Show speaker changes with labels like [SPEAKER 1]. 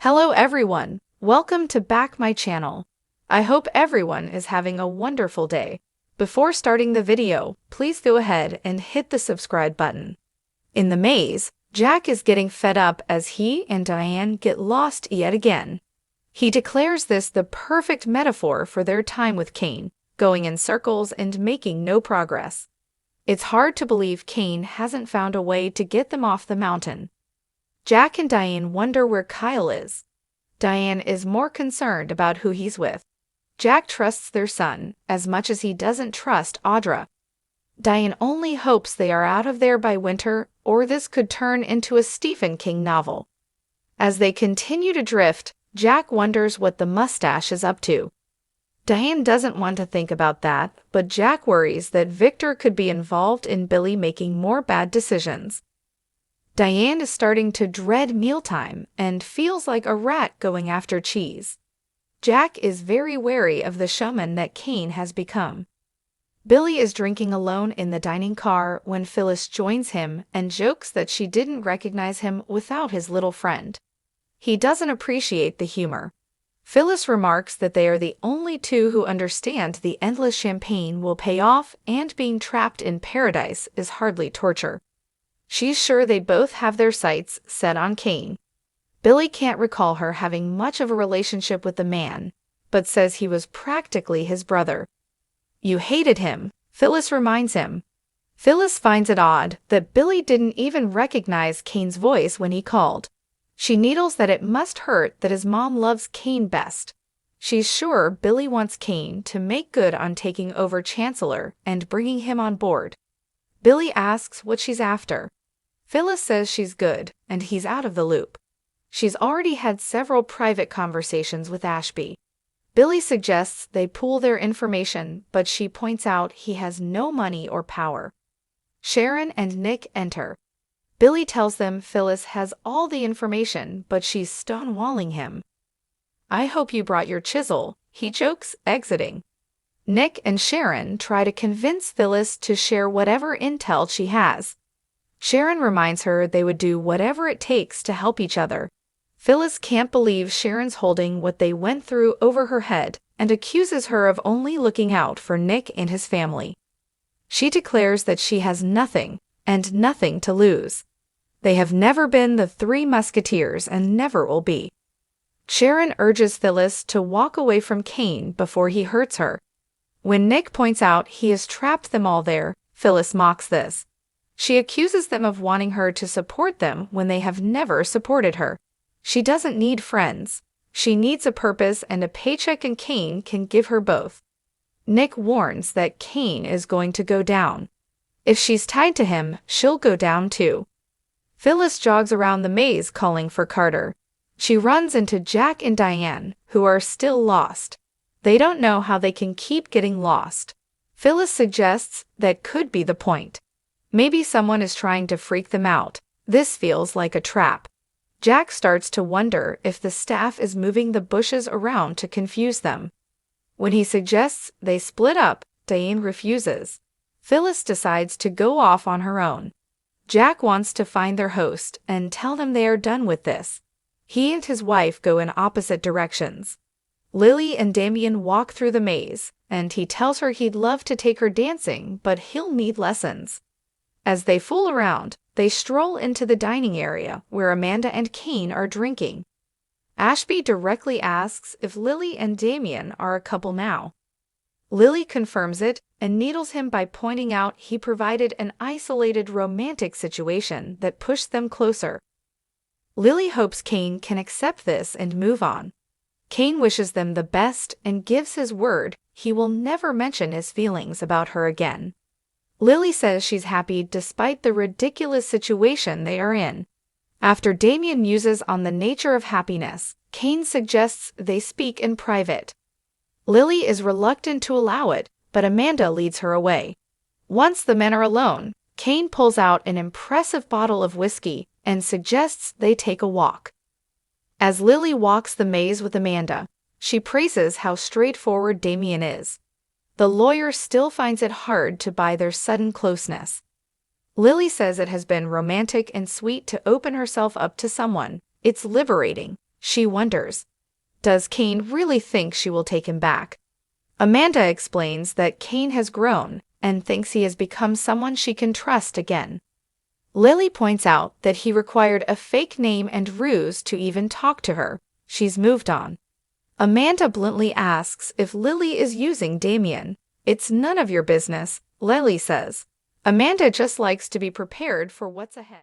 [SPEAKER 1] Hello everyone, welcome to back my channel. I hope everyone is having a wonderful day. Before starting the video, please go ahead and hit the subscribe button. In the maze, Jack is getting fed up as he and Diane get lost yet again. He declares this the perfect metaphor for their time with Kane, going in circles and making no progress. It's hard to believe Kane hasn't found a way to get them off the mountain. Jack and Diane wonder where Kyle is. Diane is more concerned about who he's with. Jack trusts their son as much as he doesn't trust Audra. Diane only hopes they are out of there by winter, or this could turn into a Stephen King novel. As they continue to drift, Jack wonders what the mustache is up to. Diane doesn't want to think about that, but Jack worries that Victor could be involved in Billy making more bad decisions. Diane is starting to dread mealtime and feels like a rat going after cheese. Jack is very wary of the showman that Kane has become. Billy is drinking alone in the dining car when Phyllis joins him and jokes that she didn't recognize him without his little friend. He doesn't appreciate the humor. Phyllis remarks that they are the only two who understand the endless champagne will pay off and being trapped in paradise is hardly torture. She's sure they both have their sights set on Kane. Billy can't recall her having much of a relationship with the man, but says he was practically his brother. You hated him, Phyllis reminds him. Phyllis finds it odd that Billy didn't even recognize Kane's voice when he called. She needles that it must hurt that his mom loves Kane best. She's sure Billy wants Kane to make good on taking over Chancellor and bringing him on board. Billy asks what she's after. Phyllis says she's good, and he's out of the loop. She's already had several private conversations with Ashby. Billy suggests they pool their information, but she points out he has no money or power. Sharon and Nick enter. Billy tells them Phyllis has all the information, but she's stonewalling him. I hope you brought your chisel, he jokes, exiting. Nick and Sharon try to convince Phyllis to share whatever intel she has. Sharon reminds her they would do whatever it takes to help each other. Phyllis can't believe Sharon's holding what they went through over her head and accuses her of only looking out for Nick and his family. She declares that she has nothing and nothing to lose. They have never been the Three Musketeers and never will be. Sharon urges Phyllis to walk away from Kane before he hurts her. When Nick points out he has trapped them all there, Phyllis mocks this. She accuses them of wanting her to support them when they have never supported her. She doesn't need friends. She needs a purpose, and a paycheck and Kane can give her both. Nick warns that Kane is going to go down. If she's tied to him, she'll go down too. Phyllis jogs around the maze calling for Carter. She runs into Jack and Diane, who are still lost. They don't know how they can keep getting lost. Phyllis suggests that could be the point. Maybe someone is trying to freak them out. This feels like a trap. Jack starts to wonder if the staff is moving the bushes around to confuse them. When he suggests they split up, Diane refuses. Phyllis decides to go off on her own. Jack wants to find their host and tell them they are done with this. He and his wife go in opposite directions. Lily and Damien walk through the maze, and he tells her he'd love to take her dancing, but he'll need lessons. As they fool around, they stroll into the dining area where Amanda and Kane are drinking. Ashby directly asks if Lily and Damien are a couple now. Lily confirms it and needles him by pointing out he provided an isolated romantic situation that pushed them closer. Lily hopes Kane can accept this and move on. Kane wishes them the best and gives his word he will never mention his feelings about her again. Lily says she's happy despite the ridiculous situation they are in. After Damien muses on the nature of happiness, Kane suggests they speak in private. Lily is reluctant to allow it, but Amanda leads her away. Once the men are alone, Kane pulls out an impressive bottle of whiskey and suggests they take a walk. As Lily walks the maze with Amanda, she praises how straightforward Damien is. The lawyer still finds it hard to buy their sudden closeness. Lily says it has been romantic and sweet to open herself up to someone. It's liberating. She wonders, does Kane really think she will take him back? Amanda explains that Kane has grown and thinks he has become someone she can trust again. Lily points out that he required a fake name and ruse to even talk to her. She's moved on. Amanda bluntly asks if Lily is using Damien. It's none of your business, Lily says. Amanda just likes to be prepared for what's ahead.